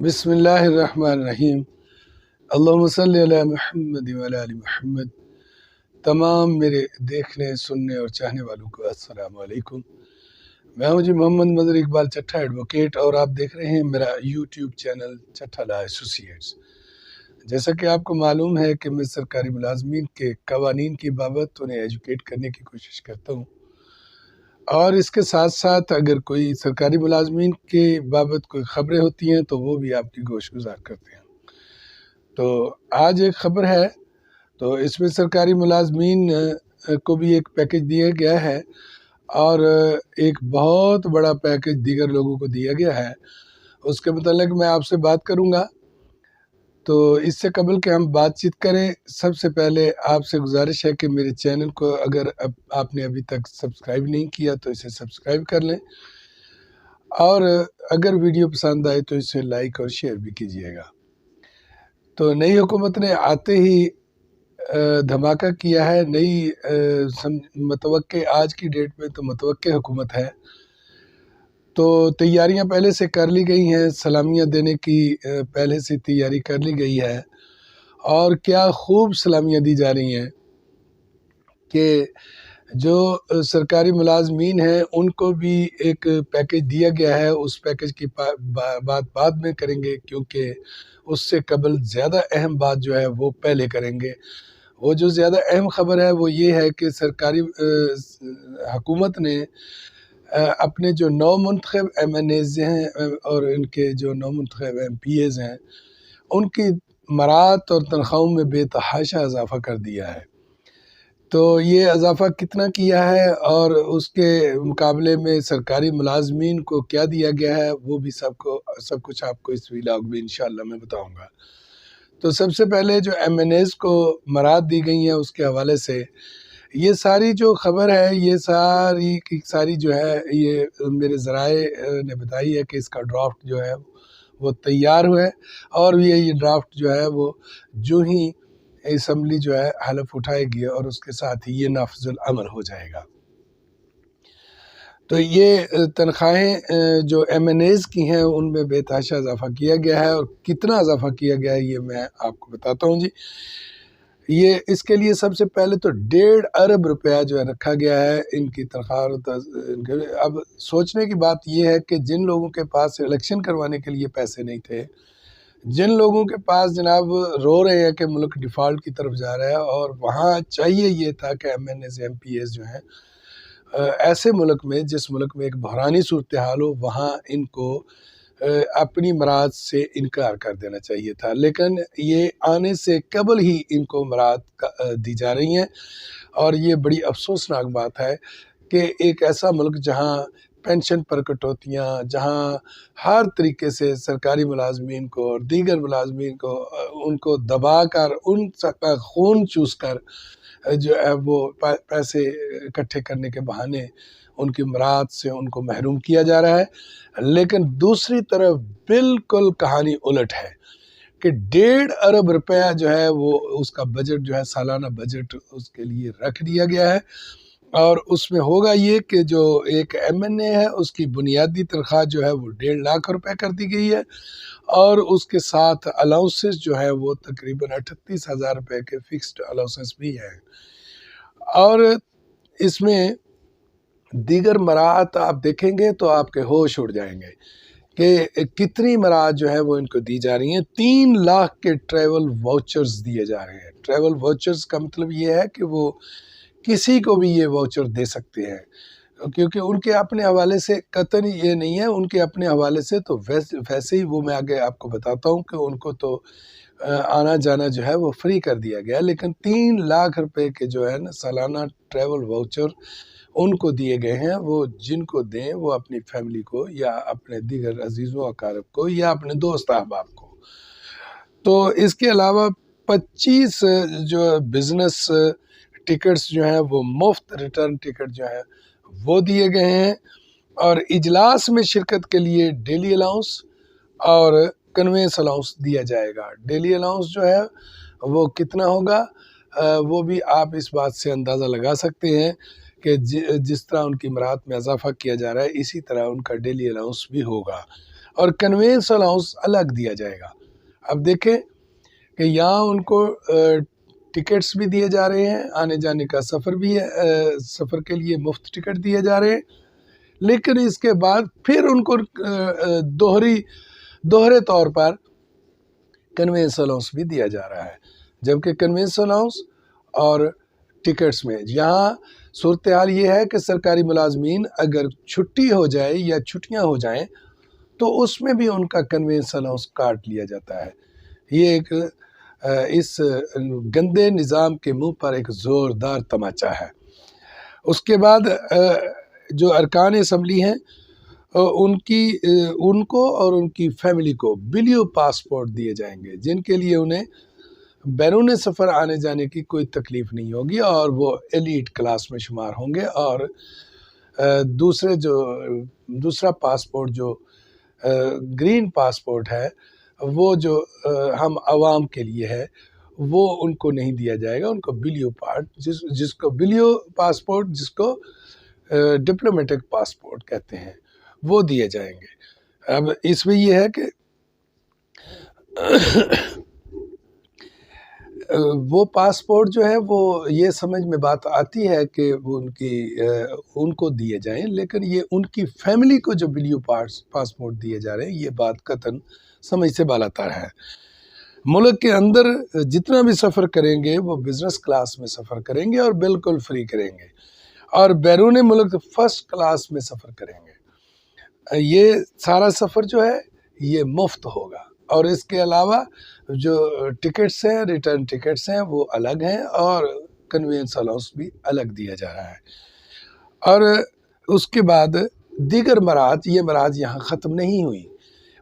بسم اللہ الرحمن الرحیم۔ اللہم صلی علی محمد وعلی آل محمد۔ تمام میرے دیکھنے سننے اور چاہنے والوں کو السلام علیکم۔ میں ہوں جی محمد مظہر اقبال چٹھا ایڈوکیٹ، اور آپ دیکھ رہے ہیں میرا یوٹیوب چینل چٹھا لا ایسوسیٹس۔ جیسا کہ آپ کو معلوم ہے کہ میں سرکاری ملازمین کے قوانین کی بابت انہیں ایجوکیٹ کرنے کی کوشش کرتا ہوں، اور اس کے ساتھ ساتھ اگر کوئی سرکاری ملازمین کے بابت کوئی خبریں ہوتی ہیں تو وہ بھی آپ کی گوش گزار کرتے ہیں۔ تو آج ایک خبر ہے، تو اس میں سرکاری ملازمین کو بھی ایک پیکج دیا گیا ہے، اور ایک بہت بڑا پیکج دیگر لوگوں کو دیا گیا ہے۔ اس کے متعلق میں آپ سے بات کروں گا۔ تو اس سے قبل کہ ہم بات چیت کریں، سب سے پہلے آپ سے گزارش ہے کہ میرے چینل کو اگر آپ نے ابھی تک سبسکرائب نہیں کیا تو اسے سبسکرائب کر لیں، اور اگر ویڈیو پسند آئے تو اسے لائک اور شیئر بھی کیجیے گا۔ تو نئی حکومت نے آتے ہی دھماکہ کیا ہے۔ متوقع آج کی ڈیٹ میں تو متوقع حکومت ہے، تو تیاریاں پہلے سے کر لی گئی ہیں، سلامیاں دینے کی پہلے سے تیاری کر لی گئی ہے، اور کیا خوب سلامیاں دی جا رہی ہیں کہ جو سرکاری ملازمین ہیں ان کو بھی ایک پیکج دیا گیا ہے۔ اس پیکج کی بات بعد میں کریں گے، کیونکہ اس سے قبل زیادہ اہم بات جو ہے وہ پہلے کریں گے۔ وہ جو زیادہ اہم خبر ہے وہ یہ ہے کہ سرکاری حکومت نے اپنے جو نو منتخب ایم این ایز ہیں اور ان کے جو نو منتخب ایم پی ایز ہیں، ان کی مراعات اور تنخواہوں میں بے تحاشا اضافہ کر دیا ہے۔ تو یہ اضافہ کتنا کیا ہے اور اس کے مقابلے میں سرکاری ملازمین کو کیا دیا گیا ہے، وہ بھی سب کچھ آپ کو اس ویلاگ میں انشاءاللہ میں بتاؤں گا۔ تو سب سے پہلے جو ایم این ایز کو مراعات دی گئی ہیں اس کے حوالے سے یہ ساری جو خبر ہے، یہ ساری کی ساری جو ہے یہ میرے ذرائع نے بتائی ہے کہ اس کا ڈرافٹ جو ہے وہ تیار ہوئے، اور یہ ڈرافٹ جو ہے وہ جو ہی اسمبلی جو ہے حلف اٹھائے گی اور اس کے ساتھ ہی یہ نافذ العمل ہو جائے گا۔ تو یہ تنخواہیں جو ایم این ایز کی ہیں ان میں بے تحاشا اضافہ کیا گیا ہے، اور کتنا اضافہ کیا گیا ہے یہ میں آپ کو بتاتا ہوں جی۔ یہ اس کے لیے سب سے پہلے تو 1.5 ارب روپیہ جو ہے رکھا گیا ہے ان کی تنخواہ۔ اب سوچنے کی بات یہ ہے کہ جن لوگوں کے پاس الیکشن کروانے کے لیے پیسے نہیں تھے، جن لوگوں کے پاس جناب رو رہے ہیں کہ ملک ڈیفالٹ کی طرف جا رہا ہے، اور وہاں چاہیے یہ تھا کہ M N As M P As جو ہیں ایسے ملک میں جس ملک میں ایک بحرانی صورتحال ہو، وہاں ان کو اپنی مراعات سے انکار کر دینا چاہیے تھا، لیکن یہ آنے سے قبل ہی ان کو مراعات دی جا رہی ہیں۔ اور یہ بڑی افسوسناک بات ہے کہ ایک ایسا ملک جہاں پینشن پر کٹوتیاں، جہاں ہر طریقے سے سرکاری ملازمین کو اور دیگر ملازمین کو ان کو دبا کر، ان کا خون چوس کر جو ہے وہ پیسے اکٹھے کرنے کے بہانے ان کی مراعات سے ان کو محروم کیا جا رہا ہے، لیکن دوسری طرف بالکل کہانی الٹ ہے کہ 1.5 ارب روپیہ جو ہے وہ اس کا بجٹ جو ہے سالانہ بجٹ اس کے لیے رکھ دیا گیا ہے، اور اس میں ہوگا یہ کہ جو ایک ایم این اے ہے اس کی بنیادی تنخواہ جو ہے وہ 1.5 لاکھ روپے کر دی گئی ہے، اور اس کے ساتھ الاؤنسز جو ہے وہ تقریباً 38,000 روپے کے فکسڈ الاؤنسز بھی ہیں، اور اس میں دیگر مراعات آپ دیکھیں گے تو آپ کے ہوش اڑ جائیں گے کہ کتنی مراعات جو ہے وہ ان کو دی جا رہی ہیں۔ 3 لاکھ کے ٹریول واؤچرز دیے جا رہے ہیں۔ ٹریول واؤچرز کا مطلب یہ ہے کہ وہ کسی کو بھی یہ واؤچر دے سکتے ہیں، کیونکہ ان کے اپنے حوالے سے قطعاً یہ نہیں ہے، ان کے اپنے حوالے سے تو ویسے ہی وہ میں آگے آپ کو بتاتا ہوں کہ ان کو تو آنا جانا جو ہے وہ فری کر دیا گیا، لیکن 3 لاکھ روپے کے جو ہے نا سالانہ ٹریول واؤچر ان کو دیے گئے ہیں۔ وہ جن کو دیں وہ اپنی فیملی کو یا اپنے دیگر عزیز و اقارب کو یا اپنے دوست احباب کو۔ تو اس کے علاوہ 25 جو بزنس ٹکٹس جو ہیں وہ مفت ریٹرن ٹکٹ جو ہیں وہ دیے گئے ہیں، اور اجلاس میں شرکت کے لیے ڈیلی الاؤنس اور کنوینس الاؤنس دیا جائے گا۔ ڈیلی الاؤنس جو ہے وہ کتنا ہوگا وہ بھی آپ اس بات سے اندازہ لگا سکتے ہیں کہ جس طرح ان کی مراعات میں اضافہ کیا جا رہا ہے اسی طرح ان کا ڈیلی الاؤنس بھی ہوگا، اور کنوینس الاؤنس الگ دیا جائے گا۔ اب دیکھیں کہ یہاں ان کو ٹکٹس بھی دیے جا رہے ہیں، آنے جانے کا سفر بھی ہے، سفر کے لیے مفت ٹکٹ دیے جا رہے ہیں، لیکن اس کے بعد پھر ان کو دوہرے طور پر کنوینس الاؤنس بھی دیا جا رہا ہے، جبکہ کنوینس الاؤنس اور ٹکٹس میں یہاں صورتحال یہ ہے کہ سرکاری ملازمین اگر چھٹی ہو جائے یا چھٹیاں ہو جائیں تو اس میں بھی ان کا کنوینس الاؤنس کاٹ لیا جاتا ہے۔ یہ ایک اس گندے نظام کے منہ پر ایک زوردار تماچا ہے۔ اس کے بعد جو ارکان اسمبلی ہیں ان کو اور ان کی فیملی کو بلیو پاسپورٹ دیے جائیں گے، جن کے لیے انہیں بیرون سفر آنے جانے کی کوئی تکلیف نہیں ہوگی اور وہ ایلیٹ کلاس میں شمار ہوں گے۔ اور دوسرا پاسپورٹ جو گرین پاسپورٹ ہے، وہ جو ہم عوام کے لیے ہے، وہ ان کو نہیں دیا جائے گا۔ ان کو بلیو جس کو بلیو پاسپورٹ، جس کو ڈپلومیٹک پاسپورٹ کہتے ہیں، وہ دیے جائیں گے۔ اب اس میں یہ ہے کہ وہ پاسپورٹ جو ہے وہ یہ سمجھ میں بات آتی ہے کہ وہ ان کو دیے جائیں، لیکن یہ ان کی فیملی کو جو بلیو پاسپورٹ دیے جا رہے ہیں، یہ بات قطعاً سمجھ سے بالاتر ہے۔ ملک کے اندر جتنا بھی سفر کریں گے وہ بزنس کلاس میں سفر کریں گے اور بالکل فری کریں گے، اور بیرون ملک فرسٹ کلاس میں سفر کریں گے۔ یہ سارا سفر جو ہے یہ مفت ہوگا، اور اس کے علاوہ جو ٹکٹس ہیں، ریٹرن ٹکٹس ہیں، وہ الگ ہیں، اور کنوینس الاؤنس بھی الگ دیا جا رہا ہے۔ اور اس کے بعد دیگر مراحت، یہ مراحت یہاں ختم نہیں ہوئی۔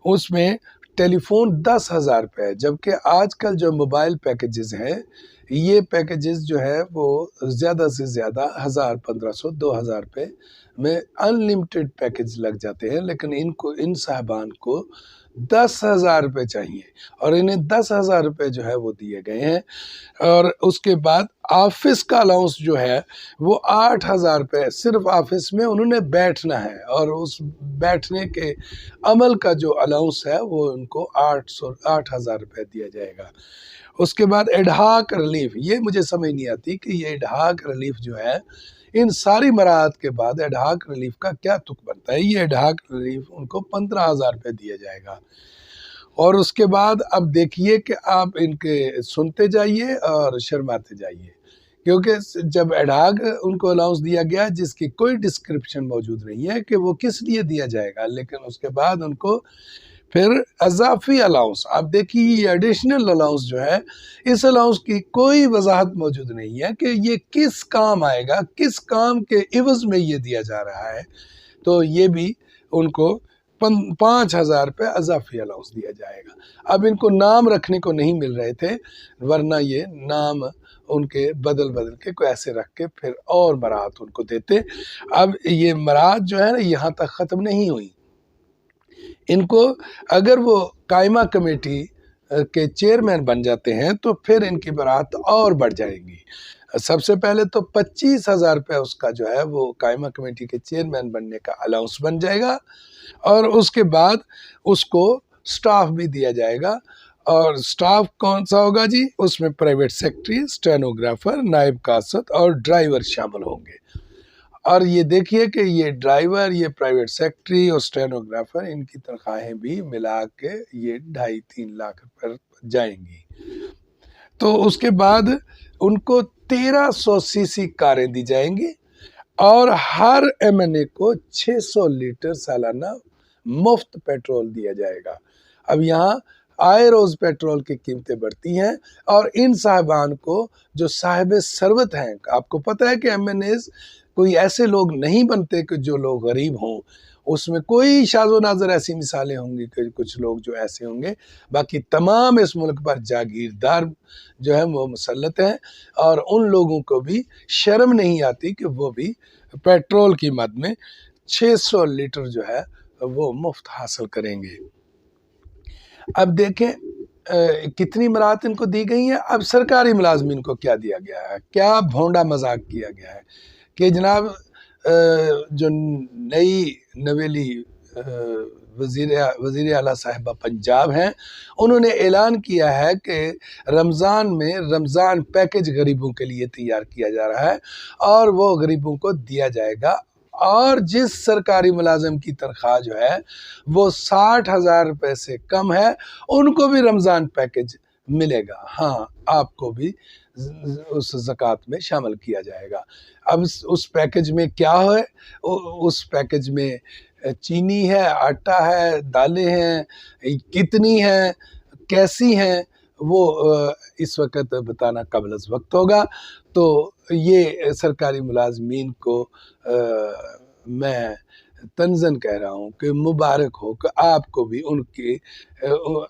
اس میں ٹیلی فون 10,000 روپے، جبکہ آج کل جو موبائل پیکیجز ہیں، یہ پیکیجز جو ہے وہ زیادہ سے زیادہ 1,000، 1,500، 2,000 روپے میں ان لمٹڈ پیکیج لگ جاتے ہیں، لیکن ان صاحبان کو 10,000 روپے چاہیے، اور انہیں 10,000 روپے جو ہے وہ دیے گئے ہیں۔ اور اس کے بعد آفس کا الاؤنس جو ہے وہ 8,000 روپے، صرف آفس میں انہوں نے بیٹھنا ہے، اور اس بیٹھنے کے عمل کا جو الاؤنس ہے وہ ان کو 8,000 روپے دیا جائے گا۔ اس کے بعد ایڈہاک ریلیف، یہ مجھے سمجھ نہیں آتی کہ یہ ایڈہاک ریلیف جو ہے، ان ساری مراحت کے بعد ایڈہاک ریلیف کا کیا تک بنتا ہے؟ یہ ایڈہاک ریلیف ان کو 15,000 روپے دیا جائے گا۔ اور اس کے بعد اب دیکھیے کہ آپ ان کے سنتے جائیے اور شرماتے جائیے، کیونکہ جب ایڈہاک ان کو الاؤنس دیا گیا جس کی کوئی ڈسکرپشن موجود نہیں ہے کہ وہ کس لیے دیا جائے گا، لیکن اس کے بعد ان کو پھر اضافی الاؤنس، آپ دیکھیے یہ ایڈیشنل الاؤنس جو ہے، اس الاؤنس کی کوئی وضاحت موجود نہیں ہے کہ یہ کس کام آئے گا، کس کام کے عوض میں یہ دیا جا رہا ہے۔ تو یہ بھی ان کو 5,000 روپے اضافی الاؤنس دیا جائے گا۔ اب ان کو نام رکھنے کو نہیں مل رہے تھے، ورنہ یہ نام ان کے بدل کے کوئی ایسے رکھ کے پھر اور مراحت ان کو دیتے۔ اب یہ مراحت جو ہے نا یہاں تک ختم نہیں ہوئی۔ ان کو اگر وہ قائمہ کمیٹی کے چیئرمین بن جاتے ہیں تو پھر ان کی برات اور بڑھ جائے گی۔ سب سے پہلے تو 25,000 روپے اس کا جو ہے وہ قائمہ کمیٹی کے چیئرمین بننے کا الاؤنس بن جائے گا، اور اس کے بعد اس کو سٹاف بھی دیا جائے گا۔ اور سٹاف کون سا ہوگا جی؟ اس میں پرائیویٹ سیکرٹری، اسٹینوگرافر، نائب کاسد اور ڈرائیور شامل ہوں گے۔ اور یہ دیکھیے کہ یہ ڈرائیور، یہ پرائیویٹ سیکرٹری اور اسٹینوگرافر، ان کی تنخواہیں بھی ملا کے یہ 2.5-3 لاکھ پر جائیں گی۔ تو اس کے بعد ان کو 1300 سی سی کاریں دی جائیں گی، اور ہر ایم این اے کو 600 لیٹر سالانہ مفت پیٹرول دیا جائے گا۔ اب یہاں آئے روز پیٹرول کی قیمتیں بڑھتی ہیں، اور ان صاحبان کو جو صاحب ثروت ہیں، آپ کو پتہ ہے کہ ایم این ایز کوئی ایسے لوگ نہیں بنتے کہ جو لوگ غریب ہوں، اس میں کوئی شاذ و نادر ایسی مثالیں ہوں گی کہ کچھ لوگ جو ایسے ہوں گے، باقی تمام اس ملک پر جاگیردار جو ہے وہ مسلط ہیں، اور ان لوگوں کو بھی شرم نہیں آتی کہ وہ بھی پیٹرول کی مد میں 600 لیٹر جو ہے وہ مفت حاصل کریں گے۔ اب دیکھیں کتنی مراحت ان کو دی گئی ہیں۔ اب سرکاری ملازمین کو کیا دیا گیا ہے، کیا بھونڈا مذاق کیا گیا ہے کہ جناب جو نئی نویلی وزیر اعلیٰ صاحبہ پنجاب ہیں، انہوں نے اعلان کیا ہے کہ رمضان میں رمضان پیکج غریبوں کے لیے تیار کیا جا رہا ہے اور وہ غریبوں کو دیا جائے گا، اور جس سرکاری ملازم کی تنخواہ جو ہے وہ 60,000 روپے سے کم ہے ان کو بھی رمضان پیکج ملے گا۔ ہاں، آپ کو بھی اس زکوٰۃ میں شامل کیا جائے گا۔ اب اس پیکج میں کیا ہے؟ اس پیکج میں چینی ہے، آٹا ہے، دالیں ہیں، کتنی ہیں، کیسی ہیں، وہ اس وقت بتانا قبل از وقت ہوگا۔ تو یہ سرکاری ملازمین کو میں تنزن کہہ رہا ہوں کہ مبارک ہو کہ آپ کو بھی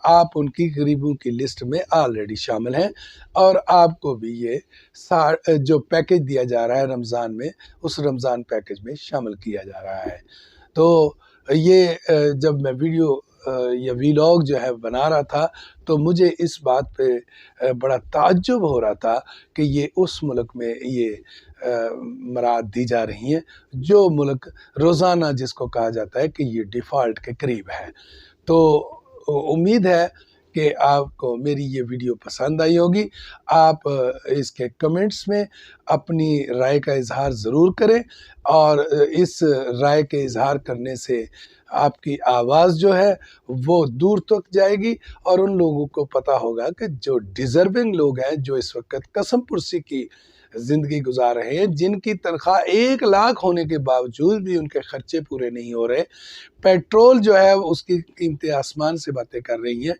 آپ ان کی غریبوں کی لسٹ میں آلریڈی شامل ہیں، اور آپ کو بھی یہ جو پیکج دیا جا رہا ہے رمضان میں، اس رمضان پیکج میں شامل کیا جا رہا ہے۔ تو یہ جب میں ویڈیو یا ویلاگ جو ہے بنا رہا تھا تو مجھے اس بات پہ بڑا تعجب ہو رہا تھا کہ یہ اس ملک میں یہ مراد دی جا رہی ہیں جو ملک روزانہ جس کو کہا جاتا ہے کہ یہ ڈیفالٹ کے قریب ہے۔ تو امید ہے کہ آپ کو میری یہ ویڈیو پسند آئی ہوگی۔ آپ اس کے کمنٹس میں اپنی رائے کا اظہار ضرور کریں، اور اس رائے کے اظہار کرنے سے آپ کی آواز جو ہے وہ دور تک جائے گی، اور ان لوگوں کو پتہ ہوگا کہ جو ڈیزرونگ لوگ ہیں، جو اس وقت قسم پرسی کی زندگی گزار رہے ہیں، جن کی تنخواہ 1 لاکھ ہونے کے باوجود بھی ان کے خرچے پورے نہیں ہو رہے، پیٹرول جو ہے اس کی قیمتیں آسمان سے باتیں کر رہی ہیں۔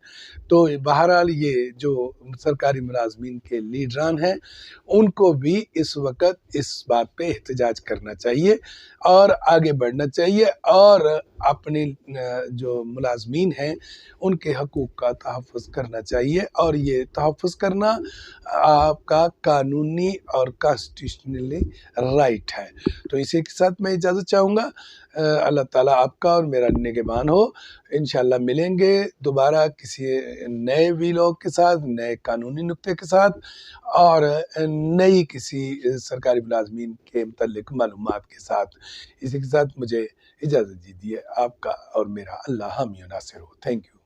تو بہرحال یہ جو سرکاری ملازمین کے لیڈران ہیں ان کو بھی اس وقت اس بات پہ احتجاج کرنا چاہیے اور آگے بڑھنا چاہیے، اور اپنے جو ملازمین ہیں ان کے حقوق کا تحفظ کرنا چاہیے، اور یہ تحفظ کرنا آپ کا قانونی اور کانسٹیٹیوشنلی رائٹ ہے۔ تو اسی کے ساتھ میں اجازت چاہوں گا۔ اللہ تعالیٰ آپ کا اور میرا نگہبان ہو۔ انشاءاللہ ملیں گے دوبارہ کسی نئے ویلاگ کے ساتھ، نئے قانونی نکتے کے ساتھ، اور نئی کسی سرکاری ملازمین کے متعلق معلومات کے ساتھ۔ اسی کے ساتھ مجھے اجازت دیجیے۔ آپ کا اور میرا اللہ حامی و ناصر ہو۔ Thank you.